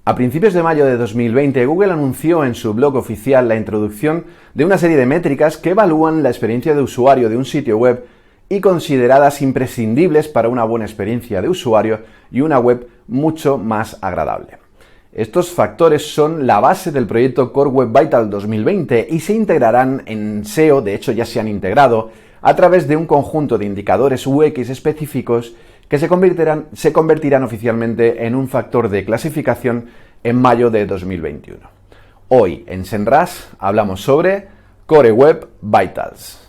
A principios de mayo de 2020, Google anunció en su blog oficial la introducción de una serie de métricas que evalúan la experiencia de usuario de un sitio web y consideradas imprescindibles para una buena experiencia de usuario y una web mucho más agradable. Estos factores son la base del proyecto Core Web Vitals 2020 y se integrarán en SEO, de hecho ya se han integrado, a través de un conjunto de indicadores UX específicos que se convertirán oficialmente en un factor de clasificación en mayo de 2021. Hoy en Semrush hablamos sobre Core Web Vitals.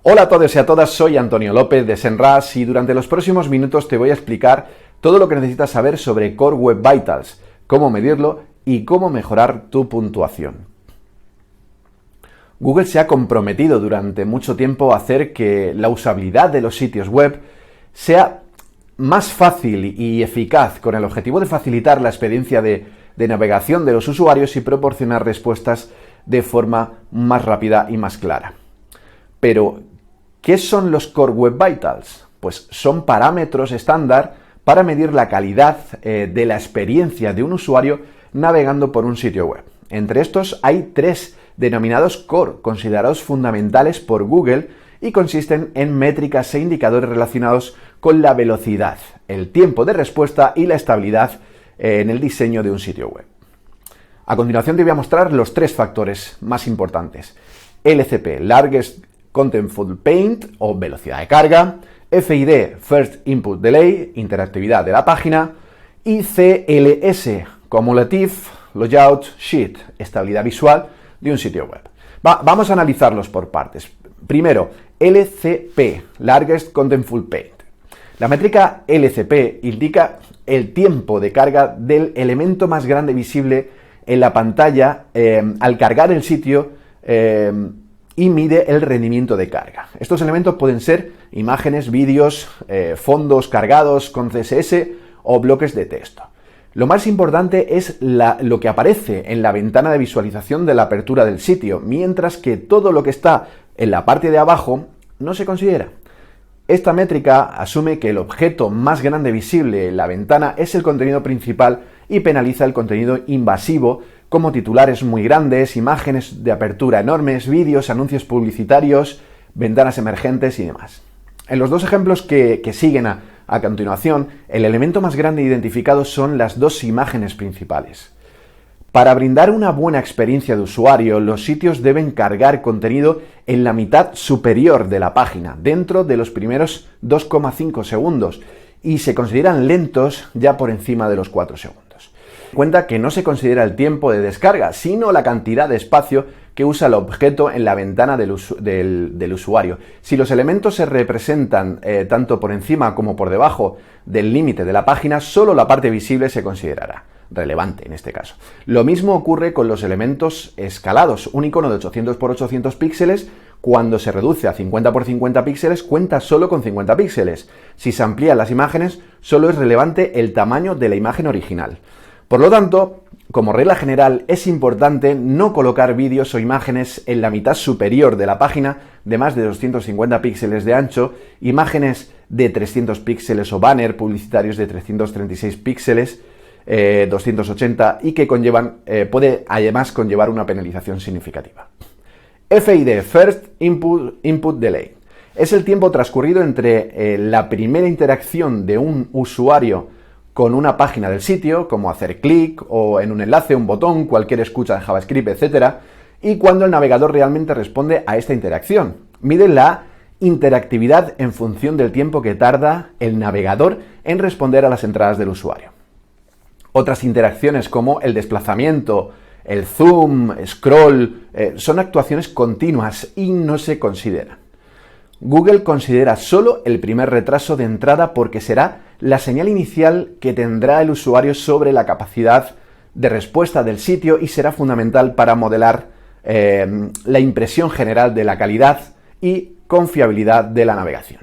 Hola a todos y a todas, soy Antonio López de Semrush y durante los próximos minutos te voy a explicar todo lo que necesitas saber sobre Core Web Vitals, cómo medirlo y cómo mejorar tu puntuación. Google se ha comprometido durante mucho tiempo a hacer que la usabilidad de los sitios web sea más fácil y eficaz, con el objetivo de facilitar la experiencia de navegación de los usuarios y proporcionar respuestas de forma más rápida y más clara. Pero, ¿qué son los Core Web Vitals? Pues son parámetros estándar para medir la calidad de la experiencia de un usuario navegando por un sitio web. Entre estos hay tres denominados Core, considerados fundamentales por Google y consisten en métricas e indicadores relacionados con la velocidad, el tiempo de respuesta y la estabilidad en el diseño de un sitio web. A continuación te voy a mostrar los tres factores más importantes: LCP, Largest Contentful Paint o velocidad de carga; FID, First Input Delay, interactividad de la página; y CLS, Cumulative Logout Sheet, estabilidad visual de un sitio web. Vamos a analizarlos por partes. Primero, LCP, Largest Contentful Paint. La métrica LCP indica el tiempo de carga del elemento más grande visible en la pantalla al cargar el sitio y mide el rendimiento de carga. Estos elementos pueden ser imágenes, vídeos, fondos cargados con CSS o bloques de texto. Lo más importante es lo que aparece en la ventana de visualización de la apertura del sitio, mientras que todo lo que está en la parte de abajo no se considera. Esta métrica asume que el objeto más grande visible en la ventana es el contenido principal y penaliza el contenido invasivo, como titulares muy grandes, imágenes de apertura enormes, vídeos, anuncios publicitarios, ventanas emergentes y demás. En los dos ejemplos que siguen a continuación, el elemento más grande identificado son las dos imágenes principales. Para brindar una buena experiencia de usuario, los sitios deben cargar contenido en la mitad superior de la página, dentro de los primeros 2,5 segundos, y se consideran lentos ya por encima de los 4 segundos. Cuenta que no se considera el tiempo de descarga, sino la cantidad de espacio que usa el objeto en la ventana del usuario. Si los elementos se representan tanto por encima como por debajo del límite de la página, solo la parte visible se considerará relevante en este caso. Lo mismo ocurre con los elementos escalados. Un icono de 800 por 800 píxeles, cuando se reduce a 50 por 50 píxeles, cuenta solo con 50 píxeles. Si se amplían las imágenes, solo es relevante el tamaño de la imagen original. Por lo tanto, como regla general, es importante no colocar vídeos o imágenes en la mitad superior de la página de más de 250 píxeles de ancho, imágenes de 300 píxeles o banner publicitarios de 336 píxeles, 280, y que puede además conllevar una penalización significativa. FID, First Input Delay. Es el tiempo transcurrido entre la primera interacción de un usuario con una página del sitio, como hacer clic o en un enlace, un botón, cualquier escucha de JavaScript, etc., y cuando el navegador realmente responde a esta interacción. Mide la interactividad en función del tiempo que tarda el navegador en responder a las entradas del usuario. Otras interacciones como el desplazamiento, el zoom, scroll, son actuaciones continuas y no se consideran. Google considera solo el primer retraso de entrada porque será la señal inicial que tendrá el usuario sobre la capacidad de respuesta del sitio y será fundamental para modelar la impresión general de la calidad y confiabilidad de la navegación.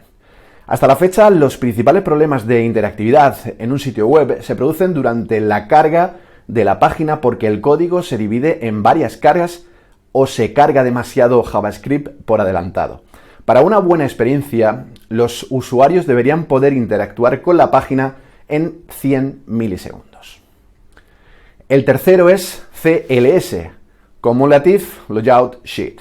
Hasta la fecha, los principales problemas de interactividad en un sitio web se producen durante la carga de la página porque el código se divide en varias cargas o se carga demasiado JavaScript por adelantado. Para una buena experiencia, los usuarios deberían poder interactuar con la página en 100 milisegundos. El tercero es CLS, Cumulative Layout Sheet.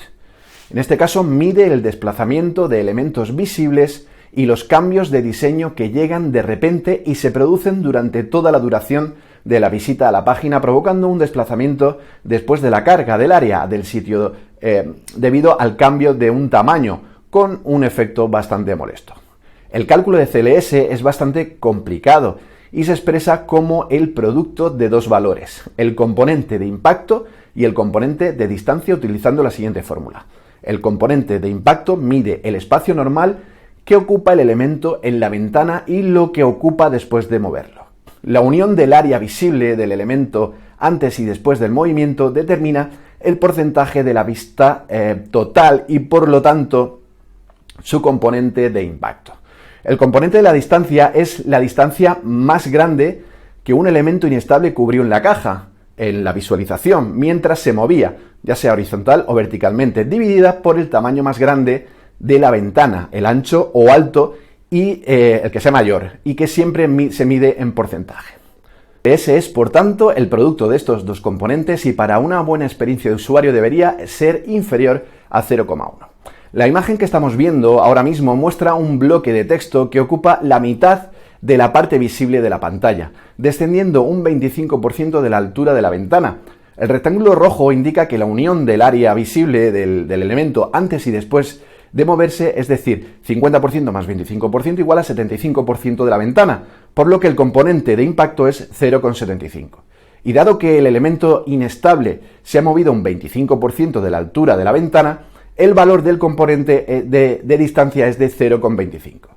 En este caso mide el desplazamiento de elementos visibles y los cambios de diseño que llegan de repente y se producen durante toda la duración de la visita a la página, provocando un desplazamiento después de la carga del área del sitio debido al cambio de un tamaño, con un efecto bastante molesto. El cálculo de CLS es bastante complicado y se expresa como el producto de dos valores, el componente de impacto y el componente de distancia, utilizando la siguiente fórmula. El componente de impacto mide el espacio normal que ocupa el elemento en la ventana y lo que ocupa después de moverlo. La unión del área visible del elemento antes y después del movimiento determina el porcentaje de la vista total y, por lo tanto, su componente de impacto. El componente de la distancia es la distancia más grande que un elemento inestable cubrió en la caja, en la visualización, mientras se movía, ya sea horizontal o verticalmente, dividida por el tamaño más grande de la ventana, el ancho o alto, y el que sea mayor, y que siempre se mide en porcentaje. Ese es, por tanto, el producto de estos dos componentes y para una buena experiencia de usuario debería ser inferior a 0,1. La imagen que estamos viendo ahora mismo muestra un bloque de texto que ocupa la mitad de la parte visible de la pantalla, descendiendo un 25% de la altura de la ventana. El rectángulo rojo indica que la unión del área visible del elemento antes y después de moverse, es decir, 50% más 25% igual a 75% de la ventana, por lo que el componente de impacto es 0,75. Y dado que el elemento inestable se ha movido un 25% de la altura de la ventana, el valor del componente de distancia es de 0,25.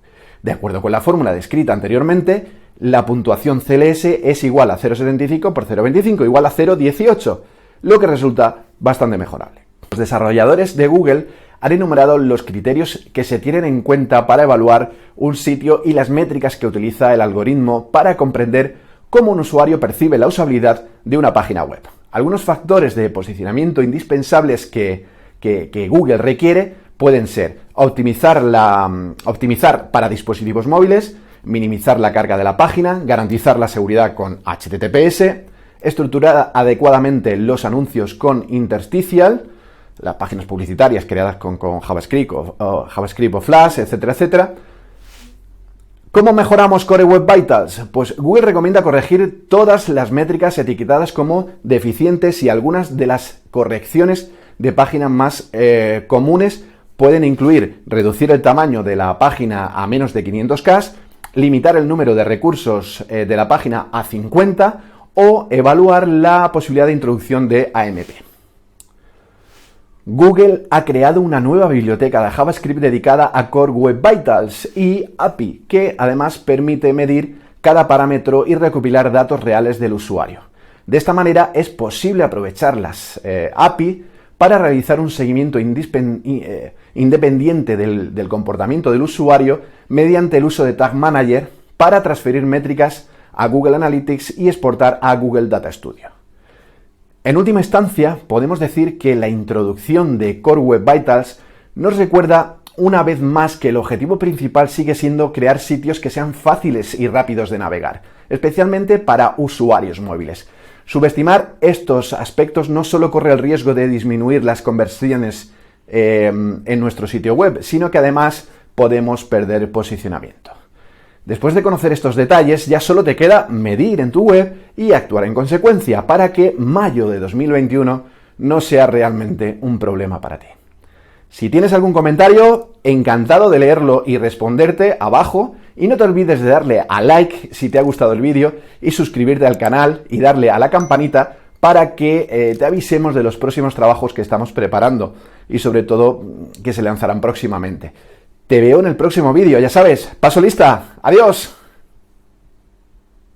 De acuerdo con la fórmula descrita anteriormente, la puntuación CLS es igual a 0,75 por 0,25 igual a 0,18, lo que resulta bastante mejorable. Los desarrolladores de Google han enumerado los criterios que se tienen en cuenta para evaluar un sitio y las métricas que utiliza el algoritmo para comprender cómo un usuario percibe la usabilidad de una página web. Algunos factores de posicionamiento indispensables que Google requiere pueden ser optimizar para dispositivos móviles, minimizar la carga de la página, garantizar la seguridad con HTTPS, estructurar adecuadamente los anuncios con intersticial, las páginas publicitarias creadas con JavaScript o Flash, etcétera, etcétera. ¿Cómo mejoramos Core Web Vitals? Pues Google recomienda corregir todas las métricas etiquetadas como deficientes y algunas de las correcciones de páginas más comunes pueden incluir reducir el tamaño de la página a menos de 500K, limitar el número de recursos de la página a 50 o evaluar la posibilidad de introducción de AMP. Google ha creado una nueva biblioteca de JavaScript dedicada a Core Web Vitals y API, que además permite medir cada parámetro y recopilar datos reales del usuario. De esta manera es posible aprovechar las API para realizar un seguimiento independiente del comportamiento del usuario mediante el uso de Tag Manager para transferir métricas a Google Analytics y exportar a Google Data Studio. En última instancia, podemos decir que la introducción de Core Web Vitals nos recuerda una vez más que el objetivo principal sigue siendo crear sitios que sean fáciles y rápidos de navegar, especialmente para usuarios móviles. Subestimar estos aspectos no solo corre el riesgo de disminuir las conversiones en nuestro sitio web, sino que además podemos perder posicionamiento. Después de conocer estos detalles, ya solo te queda medir en tu web y actuar en consecuencia para que mayo de 2021 no sea realmente un problema para ti. Si tienes algún comentario, encantado de leerlo y responderte abajo, y no te olvides de darle a like si te ha gustado el vídeo y suscribirte al canal y darle a la campanita para que te avisemos de los próximos trabajos que estamos preparando y sobre todo que se lanzarán próximamente. Te veo en el próximo vídeo, ya sabes, paso lista, adiós.